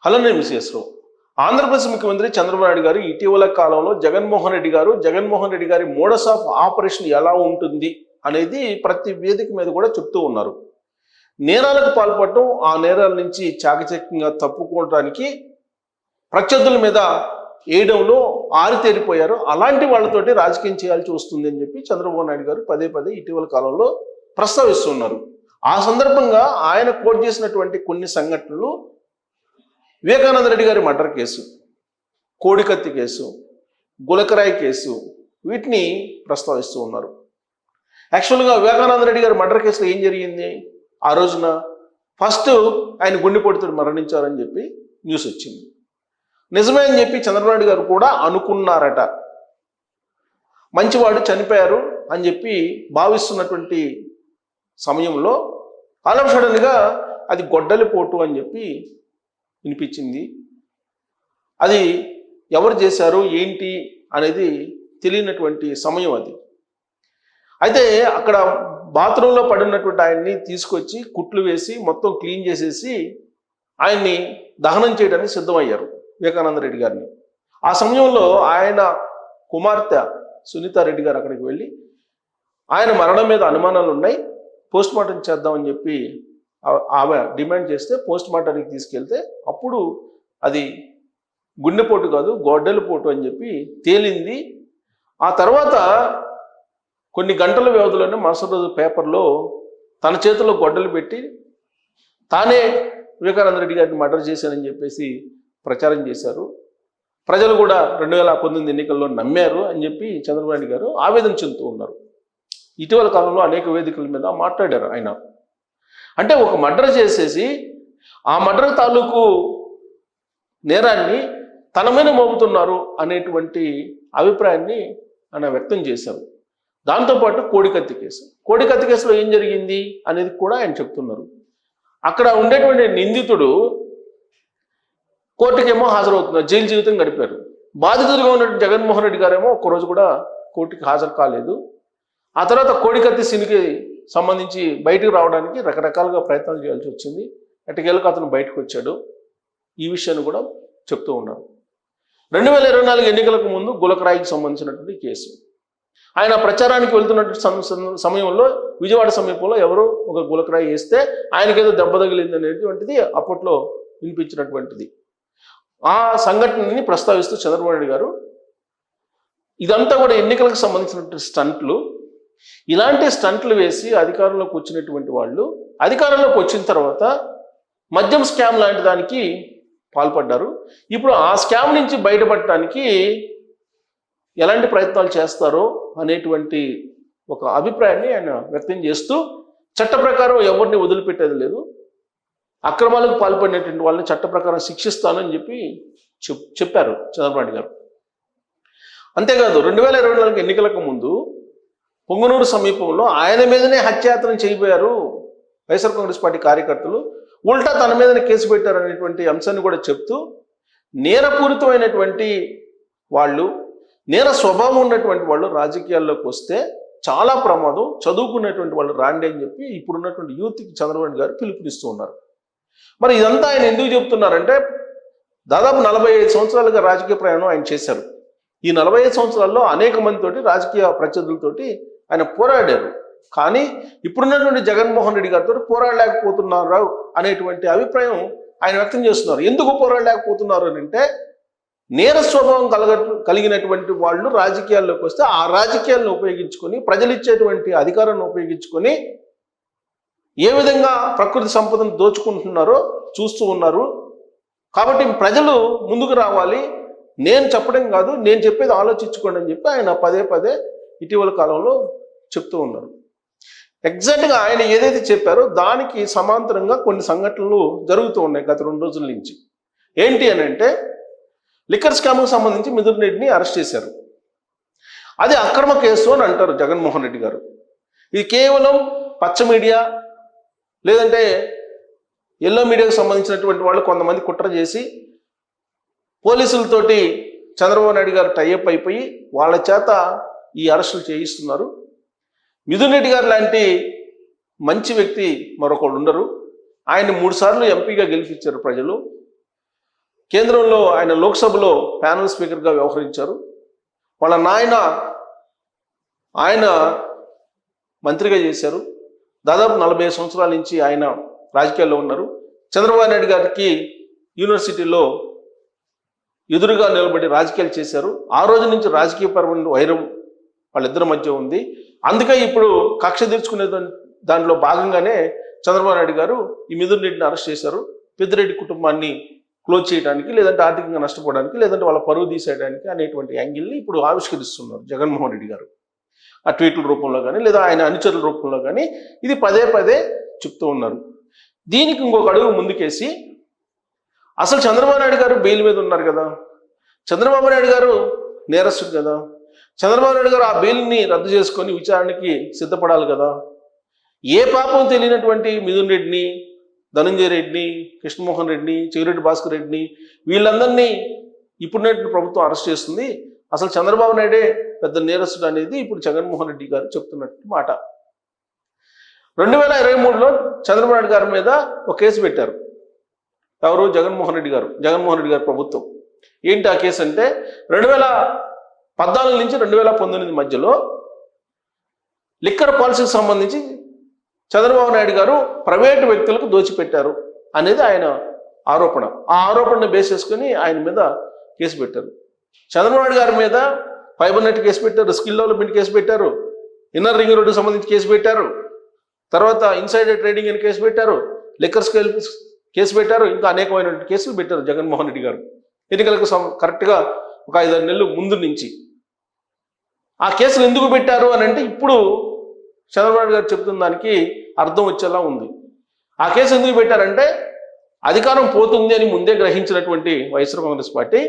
Hello, నేను విశ్వేశ్వరరావు. ఆంధ్రప్రదేశ్ ముఖ్యమంత్రి చంద్రబాబు నాయుడు గారు ఇటీవల కాలంలో జగన్మోహన్ రెడ్డి గారి మోడస్ ఆఫ్ ఆపరేషన్ ఎలా ఉంటుంది అనేది ప్రతి వేదిక మీద కూడా చెప్తూ ఉన్నారు. నేరాలకు పాల్పడటం, ఆ నేరాల నుంచి చాకచక్యంగా తప్పుకోవడానికి ప్రత్యర్థుల మీద వేయడంలో ఆరితేరిపోయారు. అలాంటి వాళ్ళతోటి రాజకీయం చేయాల్సి వస్తుంది అని చెప్పి చంద్రబాబు నాయుడు గారు పదే పదే ఇటీవల కాలంలో ప్రస్తావిస్తున్నారు. ఆ సందర్భంగా ఆయన కోట్ చేసినటువంటి కొన్ని సంఘటనలు వివేకానంద రెడ్డి గారి మర్డర్ కేసు, కోడికత్తి కేసు, గులకరాయి కేసు, వీటిని ప్రస్తావిస్తూ ఉన్నారు. యాక్చువల్గా వివేకానంద రెడ్డి గారి మర్డర్ కేసులో ఏం జరిగింది? ఆ రోజున ఫస్ట్ ఆయన గుండెపోటుతో మరణించారని చెప్పి న్యూస్ వచ్చింది. నిజమే అని చెప్పి చంద్రబాబు నాయుడు గారు కూడా అనుకున్నారట. మంచివాడు చనిపోయారు అని చెప్పి భావిస్తున్నటువంటి సమయంలో ఆల్ ఆఫ్ సడన్గా అది గొడ్డలిపోటు అని చెప్పి వినిపించింది. అది ఎవరు చేశారు ఏంటి అనేది తెలియనటువంటి సమయం అది. అయితే అక్కడ బాత్రూంలో పడినటువంటి ఆయన్ని తీసుకొచ్చి కుట్లు వేసి మొత్తం క్లీన్ చేసేసి ఆయన్ని దహనం చేయడానికి సిద్ధమయ్యారు వివేకానంద రెడ్డి గారిని. ఆ సమయంలో ఆయన కుమార్తె సునీతారెడ్డి గారు అక్కడికి వెళ్ళి ఆయన మరణం మీద అనుమానాలు ఉన్నాయి, పోస్ట్ మార్టం చేద్దామని చెప్పి ఆమె డిమాండ్ చేస్తే పోస్ట్ మార్టానికి తీసుకెళ్తే అప్పుడు అది గుండెపోటు కాదు గొడ్డలిపోటు అని చెప్పి తేలింది. ఆ తర్వాత కొన్ని గంటల వ్యవధిలోనే మరుసటి రోజు పేపర్లో తన చేతిలో గొడ్డలు పెట్టి తానే వివేకానంద రెడ్డి గారిని మర్డర్ చేశానని చెప్పేసి ప్రచారం చేశారు. ప్రజలు కూడా 2019 ఎన్నికల్లో నమ్మారు అని చెప్పి చంద్రబాబు నాయుడు గారు ఆవేదన చెందుతూ ఉన్నారు. ఇటీవల కాలంలో అనేక వేదికల మీద మాట్లాడారు ఆయన. అంటే ఒక మర్డర్ చేసేసి ఆ మర్డర్ తాలూకు నేరాన్ని తన మీద మోపుతున్నారు అనేటువంటి అభిప్రాయాన్ని ఆయన వ్యక్తం చేశారు. దాంతోపాటు కోడికత్తి కేసులో ఏం జరిగింది అనేది కూడా ఆయన చెప్తున్నారు. అక్కడ ఉండేటువంటి నిందితుడు కోర్టుకేమో హాజరవుతున్నారు, జైలు జీవితం గడిపారు. బాధితులుగా ఉన్నటువంటి జగన్మోహన్ రెడ్డి గారేమో ఒక్కరోజు కూడా కోర్టుకి హాజరు కాలేదు. ఆ తర్వాత కోడికత్తి సినికి సంబంధించి బయటకు రావడానికి రకరకాలుగా ప్రయత్నాలు చేయాల్సి వచ్చింది. ఎట్టకేలకు అతను బయటకు వచ్చాడు. ఈ విషయాన్ని కూడా చెప్తూ ఉన్నారు. 2024 ఎన్నికలకు ముందు గులకరాయికి సంబంధించినటువంటి కేసు, ఆయన ప్రచారానికి వెళ్తున్నటువంటి సమయంలో విజయవాడ సమీపంలో ఎవరో ఒక గులకరాయి వేస్తే ఆయనకేదో దెబ్బ తగిలింది అనేటువంటిది అప్పట్లో వినిపించినటువంటిది. ఆ సంఘటనని ప్రస్తావిస్తూ చంద్రబాబు నాయుడు గారు ఇదంతా కూడా ఎన్నికలకు సంబంధించినటువంటి స్టంట్లు, ఇలాంటి స్టంట్లు వేసి అధికారంలోకి వచ్చినటువంటి వాళ్ళు అధికారంలోకి వచ్చిన తర్వాత మద్యం స్కామ్ లాంటి దానికి పాల్పడ్డారు. ఇప్పుడు ఆ స్కామ్ నుంచి బయటపడటానికి ఎలాంటి ప్రయత్నాలు చేస్తారో అనేటువంటి ఒక అభిప్రాయాన్ని ఆయన వ్యక్తం చేస్తూ చట్ట ప్రకారం ఎవరిని వదిలిపెట్టేది లేదు, అక్రమాలకు పాల్పడినటువంటి వాళ్ళని చట్ట ప్రకారం శిక్షిస్తానని చెప్పి చెప్పారు చంద్రబాబు నాయుడు గారు. అంతేకాదు 2024 ఎన్నికలకు ముందు పొంగనూరు సమీపంలో ఆయన మీదనే హత్యాయత్నం చేయబోయారు వైఎస్ఆర్ కాంగ్రెస్ పార్టీ కార్యకర్తలు, ఉల్టా తన మీదనే కేసు పెట్టారు అనేటువంటి అంశాన్ని కూడా చెప్తూ నేరపూరితమైనటువంటి వాళ్ళు, నేర స్వభావం ఉన్నటువంటి వాళ్ళు రాజకీయాల్లోకి వస్తే చాలా ప్రమాదం, చదువుకున్నటువంటి వాళ్ళు రాండి అని చెప్పి ఇప్పుడున్నటువంటి యూత్కి చంద్రబాబు నాయుడు గారు పిలుపునిస్తూ ఉన్నారు. మరి ఇదంతా ఆయన ఎందుకు చెప్తున్నారంటే దాదాపు 45 సంవత్సరాలుగా రాజకీయ ప్రయాణం ఆయన చేశారు. ఈ 45 సంవత్సరాల్లో అనేక మందితోటి రాజకీయ ప్రత్యర్థులతోటి ఆయన పోరాడారు. కానీ ఇప్పుడున్నటువంటి జగన్మోహన్ రెడ్డి గారితో పోరాడలేకపోతున్నారు అనేటువంటి అభిప్రాయం ఆయన వ్యక్తం చేస్తున్నారు. ఎందుకు పోరాడలేకపోతున్నారు అని అంటే నేర స్వభావం కలిగినటువంటి వాళ్ళు రాజకీయాల్లోకి వస్తే ఆ రాజకీయాలను ఉపయోగించుకొని ప్రజలు ఇచ్చేటువంటి అధికారాన్ని ఉపయోగించుకొని ఏ విధంగా ప్రకృతి సంపదను దోచుకుంటున్నారో చూస్తూ ఉన్నారు. కాబట్టి ప్రజలు ముందుకు రావాలి, నేను చెప్పడం కాదు నేను చెప్పేది ఆలోచించుకోండి అని చెప్పి ఆయన పదే పదే ఇటీవల కాలంలో చెప్తూ ఉన్నారు. ఎగ్జాక్ట్గా ఆయన ఏదైతే చెప్పారో దానికి సమాంతరంగా కొన్ని సంఘటనలు జరుగుతూ ఉన్నాయి గత 2 రోజుల నుంచి. ఏంటి అని అంటే లిక్కర్ స్కామ్కు సంబంధించి మిథున్ రెడ్డిని అరెస్ట్ చేశారు. అది అక్రమ కేసు అని అంటారు జగన్మోహన్ రెడ్డి గారు. ఇది కేవలం పచ్చ మీడియా లేదంటే ఎల్లో మీడియాకు సంబంధించినటువంటి వాళ్ళు కొంతమంది కుట్ర చేసి పోలీసులతోటి చంద్రబాబు నాయుడు గారు టైఅప్ అయిపోయి వాళ్ళ చేత ఈ అరెస్టులు చేయిస్తున్నారు. మిథున్ రెడ్డి గారు లాంటి మంచి వ్యక్తి మరొకళ్ళు ఉండరు. ఆయన 3 సార్లు ఎంపీగా గెలిపించారు ప్రజలు. కేంద్రంలో ఆయన లోక్సభలో ప్యానల్ స్పీకర్గా వ్యవహరించారు. వాళ్ళ నాయన ఆయన మంత్రిగా చేశారు. దాదాపు 40 సంవత్సరాల నుంచి ఆయన రాజకీయాల్లో ఉన్నారు. చంద్రబాబు నాయుడు గారికి యూనివర్సిటీలో ఎదురుగా నిలబడి రాజకీయాలు చేశారు. ఆ రోజు నుంచి రాజకీయపరమైన వైరం వాళ్ళిద్దరి మధ్య ఉంది. అందుకే ఇప్పుడు కక్ష తీర్చుకునే దానిలో భాగంగానే చంద్రబాబు నాయుడు గారు ఈ మిథున్ రెడ్డిని అరెస్ట్ చేశారు. పెద్దిరెడ్డి కుటుంబాన్ని క్లోజ్ చేయడానికి, లేదంటే ఆర్థికంగా నష్టపోవడానికి, లేదంటే వాళ్ళ పరువు తీసేయడానికి అనేటువంటి యాంగిల్ని ఇప్పుడు ఆవిష్కరిస్తున్నారు జగన్మోహన్ రెడ్డి గారు. ఆ ట్వీట్ల రూపంలో కానీ లేదా ఆయన అనుచరుల రూపంలో కానీ ఇది పదే పదే చెప్తూ ఉన్నారు. దీనికి ఇంకొక అడుగు ముందుకేసి అసలు చంద్రబాబు నాయుడు గారు బెయిల్ మీద ఉన్నారు కదా, చంద్రబాబు నాయుడు గారు నేరస్తుడు కదా, చంద్రబాబు నాయుడు గారు ఆ బెయిల్ని రద్దు చేసుకొని విచారణకి సిద్ధపడాలి కదా. ఏ పాపం తెలియనటువంటి మిథున్ రెడ్డిని, ధనంజయ రెడ్డిని, కృష్ణమోహన్ రెడ్డిని, చెవిరెడ్డి భాస్కర్ రెడ్డిని వీళ్ళందరినీ ఇప్పుడున్నటువంటి ప్రభుత్వం అరెస్ట్ చేస్తుంది. అసలు చంద్రబాబు నాయుడే పెద్ద నేరస్తుడు అనేది ఇప్పుడు జగన్మోహన్ రెడ్డి గారు చెప్తున్నట్టు మాట. 2023లో చంద్రబాబు నాయుడు గారి మీద ఒక కేసు పెట్టారు. ఎవరు? జగన్మోహన్ రెడ్డి గారు ప్రభుత్వం. ఏంటి ఆ కేసు అంటే 2014 నుంచి 2019 మధ్యలో లిక్కర్ పాలసీకి సంబంధించి చంద్రబాబు నాయుడు గారు ప్రైవేటు వ్యక్తులకు దోచిపెట్టారు అనేది ఆయన ఆరోపణ. ఆ ఆరోపణను బేస్ చేసుకుని ఆయన మీద కేసు పెట్టారు. చంద్రబాబు నాయుడు గారి మీద ఫైబర్ నెట్ కేసు పెట్టారు, స్కిల్ డెవలప్మెంట్ కేసు పెట్టారు, ఇన్నర్ రింగ్ రోడ్డుకు సంబంధించి కేసు పెట్టారు, తర్వాత ఇన్సైడర్ ట్రేడింగ్ అని కేసు పెట్టారు, లిక్కర్ స్కేల్ కేసు పెట్టారు, ఇంకా అనేకమైన కేసులు పెట్టారు జగన్మోహన్ రెడ్డి గారు ఎన్నికలకు కరెక్ట్గా ఒక 5-6 నెలలు ముందు నుంచి. ఆ కేసులు ఎందుకు పెట్టారు అని అంటే ఇప్పుడు చంద్రబాబు గారు చెప్తున్న దానికి అర్థం వచ్చేలా ఉంది. ఆ కేసు ఎందుకు పెట్టారంటే అధికారం పోతుంది అని ముందే గ్రహించినటువంటి YSR Congress party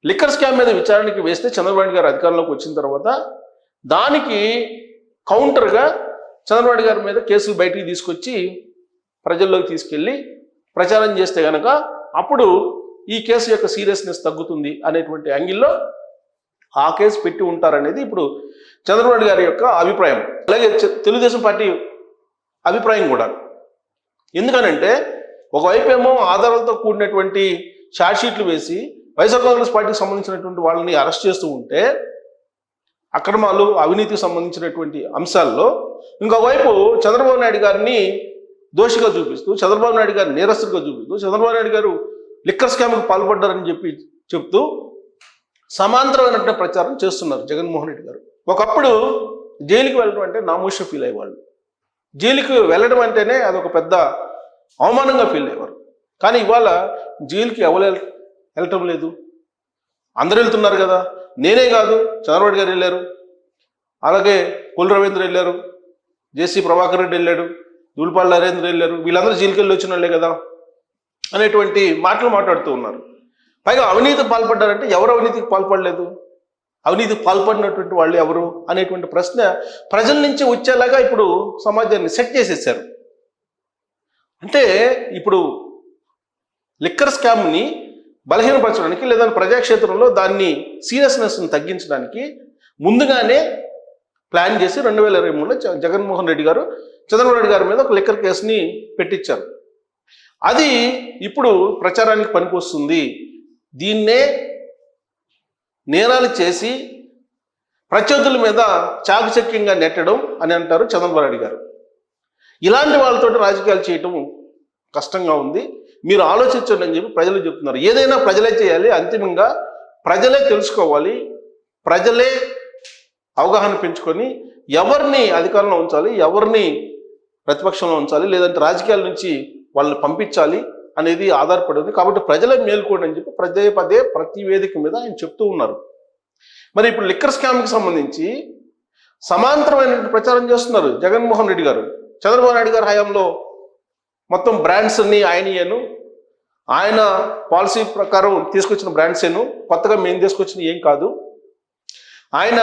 liquor scam మీద విచారణకి వేస్తే చంద్రబాబు గారు అధికారంలోకి వచ్చిన తర్వాత దానికి కౌంటర్గా చంద్రబాబు గారి మీద కేసులు బయటికి తీసుకొచ్చి ప్రజల్లోకి తీసుకెళ్ళి ప్రచారం చేస్తే కనుక అప్పుడు ఈ కేసు యొక్క సీరియస్నెస్ తగ్గుతుంది అనేటువంటి యాంగిల్లో ఆ కేసు పెట్టి ఉంటారనేది ఇప్పుడు చంద్రబాబు గారి యొక్క అభిప్రాయం. అలాగే తెలుగుదేశం పార్టీ అభిప్రాయం కూడా. ఎందుకనంటే ఒకవైపు ఏమో ఆధారాలతో కూడినటువంటి ఛార్జ్షీట్లు వేసి వైఎస్ఆర్ కాంగ్రెస్ పార్టీకి సంబంధించినటువంటి వాళ్ళని అరెస్ట్ చేస్తూ ఉంటే అక్రమాలు, అవినీతికి సంబంధించినటువంటి అంశాల్లో ఇంకోవైపు చంద్రబాబు నాయుడు గారిని దోషిగా చూపిస్తూ, చంద్రబాబు నాయుడు గారిని నేరస్తుడిగా చూపిస్తూ, చంద్రబాబు నాయుడు గారు లిక్కర్ స్కామ్కి పాల్పడ్డారని చెప్తూ సమాంతరమైనటువంటి ప్రచారం చేస్తున్నారు జగన్మోహన్ రెడ్డి గారు. ఒకప్పుడు జైలుకి వెళ్ళడం అంటే నామోషి ఫీల్ అయ్యేవాళ్ళు. జైలుకి వెళ్ళడం అంటేనే అదొక పెద్ద అవమానంగా ఫీల్ అయ్యేవారు. కానీ ఇవాళ జైలుకి ఎవరు వెళ్ళటం లేదు, అందరూ వెళ్తున్నారు కదా. నేనే కాదు, చంద్రబాబు గారు వెళ్ళారు, అలాగే కొల్లు రవీంద్ర వెళ్ళారు, జేసీ ప్రభాకర్ రెడ్డి వెళ్ళాడు, దూల్పాల్ నరేంద్ర వెళ్ళారు, వీళ్ళందరూ జైలుకి వెళ్ళి వచ్చిన వాళ్ళే కదా అనేటువంటి మాటలు మాట్లాడుతూ ఉన్నారు. పైగా అవినీతికి పాల్పడ్డారంటే ఎవరు అవినీతికి పాల్పడలేదు, అవినీతికి పాల్పడినటువంటి వాళ్ళు ఎవరు అనేటువంటి ప్రశ్న ప్రజల నుంచి వచ్చేలాగా ఇప్పుడు సమాజాన్ని సెట్ చేసేసారు. అంటే ఇప్పుడు లిక్కర్ స్కామ్ని బలహీనపరచడానికి లేదా ప్రజాక్షేత్రంలో దాన్ని సీరియస్నెస్ని తగ్గించడానికి ముందుగానే ప్లాన్ చేసి 2023లో జగన్మోహన్ రెడ్డి గారు చంద్రబాబు నాయుడు గారి మీద ఒక లిక్కర్ కేసుని పెట్టించారు. అది ఇప్పుడు ప్రచారానికి పనికొస్తుంది. దీన్నే నేరాలు చేసి ప్రత్యర్థుల మీద చాకచక్యంగా నెట్టడం అని అంటారు చంద్రబాబు నాయుడు గారు. ఇలాంటి వాళ్ళతో రాజకీయాలు చేయటం కష్టంగా ఉంది, మీరు ఆలోచించండి అని చెప్పి ప్రజలు చెప్తున్నారు. ఏదైనా ప్రజలే చేయాలి, అంతిమంగా ప్రజలే తెలుసుకోవాలి, ప్రజలే అవగాహన పెంచుకొని ఎవరిని అధికారంలో ఉంచాలి, ఎవరిని ప్రతిపక్షంలో ఉంచాలి, లేదంటే రాజకీయాల నుంచి వాళ్ళని పంపించాలి అనేది ఆధారపడి ఉంది. కాబట్టి ప్రజలే మేల్కోండి అని చెప్పి పదే పదే ప్రతి వేదిక మీద ఆయన చెప్తూ ఉన్నారు. మరి ఇప్పుడు లిక్కర్ స్కామ్కి సంబంధించి సమాంతరమైన ప్రచారం చేస్తున్నారు జగన్మోహన్ రెడ్డి గారు. చంద్రబాబు నాయుడు గారి హయాంలో మొత్తం బ్రాండ్స్ అన్ని ఆయన పాలసీ ప్రకారం తీసుకొచ్చిన బ్రాండ్సేను, కొత్తగా మేము తీసుకొచ్చిన ఏం కాదు. ఆయన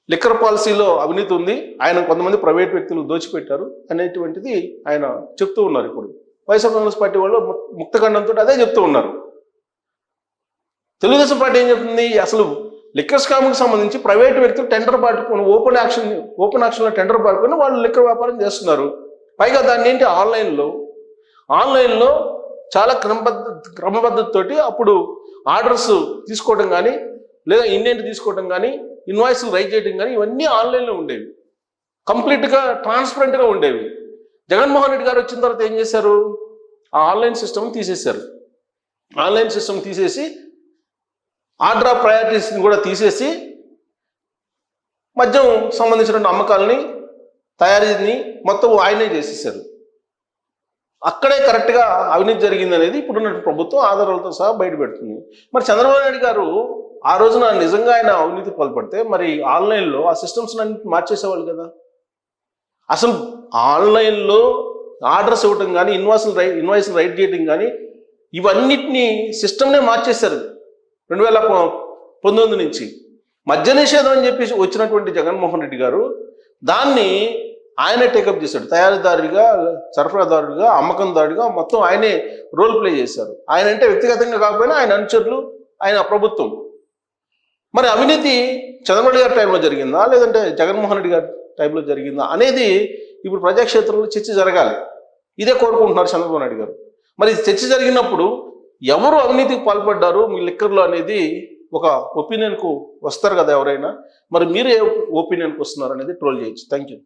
లిక్కర్ పాలసీలో అవినీతి ఉంది, ఆయన కొంతమంది ప్రైవేట్ వ్యక్తులు దోచిపెట్టారు అనేటువంటిది ఆయన చెప్తూ ఉన్నారు. ఇప్పుడు వైఎస్ఆర్ కాంగ్రెస్ పార్టీ వాళ్ళు ముక్తఖండంతో అదే చెప్తూ ఉన్నారు. తెలుగుదేశం పార్టీ ఏం చెప్తుంది, అసలు లిక్కర్ స్కామ్కి సంబంధించి ప్రైవేట్ వ్యక్తులు టెండర్ పాటుకొని ఓపెన్ యాక్షన్లో టెండర్ పాటుకొని వాళ్ళు లిక్కర్ వ్యాపారం చేస్తున్నారు. పైగా దాన్ని ఏంటి ఆన్లైన్లో చాలా క్రమబద్ధతతోటి అప్పుడు ఆర్డర్స్ తీసుకోవడం కానీ లేదా ఇండెంట్ తీసుకోవడం కానీ ఇన్వాయిస్లు రైట్ చేయడం కానీ ఇవన్నీ ఆన్లైన్లో ఉండేవి, కంప్లీట్గా ట్రాన్స్పరెంట్గా ఉండేవి. జగన్మోహన్ రెడ్డి గారు వచ్చిన తర్వాత ఏం చేశారు, ఆ ఆన్లైన్ సిస్టమ్ తీసేశారు. ఆన్లైన్ సిస్టమ్ తీసేసి ఆర్డర్ ఆఫ్ ప్రయారిటీస్ని కూడా తీసేసి మద్యం సంబంధించిన అమ్మకాలని తయారీని మొత్తం ఆయనే చేసేసారు. అక్కడే కరెక్ట్గా అవినీతి జరిగింది అనేది ఇప్పుడున్న ప్రభుత్వం ఆధారాలతో సహా బయటపెడుతుంది. మరి చంద్రబాబు నాయుడు గారు ఆ రోజున నిజంగా ఆయన అవినీతి పాల్పడితే మరి ఆన్లైన్లో ఆ సిస్టమ్స్ అన్నింటినీ మార్చేసేవాళ్ళు కదా. అసలు ఆన్లైన్లో ఆర్డర్స్ ఇవ్వటం కానీ ఇన్వాయిస్లు రైట్ చేయడం కానీ ఇవన్నిటినీ సిస్టమ్నే మార్చేశారు 2019 నుంచి. మద్య నిషేధం అని చెప్పి వచ్చినటువంటి జగన్మోహన్ రెడ్డి గారు దాన్ని ఆయనే టేకప్ చేశాడు. తయారీదారుడిగా, సరఫరాదారుడిగా, అమ్మకందారుడిగా మొత్తం ఆయనే రోల్ ప్లే చేశారు. ఆయన అంటే వ్యక్తిగతంగా కాకపోయినా ఆయన అనుచరులు, ఆయన ప్రభుత్వం. మరి అవినీతి చంద్రబాబు నాయుడు గారి టైంలో జరిగిందా లేదంటే జగన్మోహన్ రెడ్డి గారి టైంలో జరిగిందా అనేది ఇప్పుడు ప్రజాక్షేత్రంలో చర్చ జరగాలి. ఇదే కోరుకుంటున్నారు చంద్రబాబు నాయుడు గారు. మరి చర్చ జరిగినప్పుడు ఎవరు అవినీతికి పాల్పడ్డారు మీ లిక్కర్లో అనేది ఒక ఒపీనియన్కు వస్తారు కదా ఎవరైనా. మరి మీరు ఏ ఒపీనియన్కి వస్తున్నారు అనేది ట్రోల్ చేయొచ్చు. Thank you.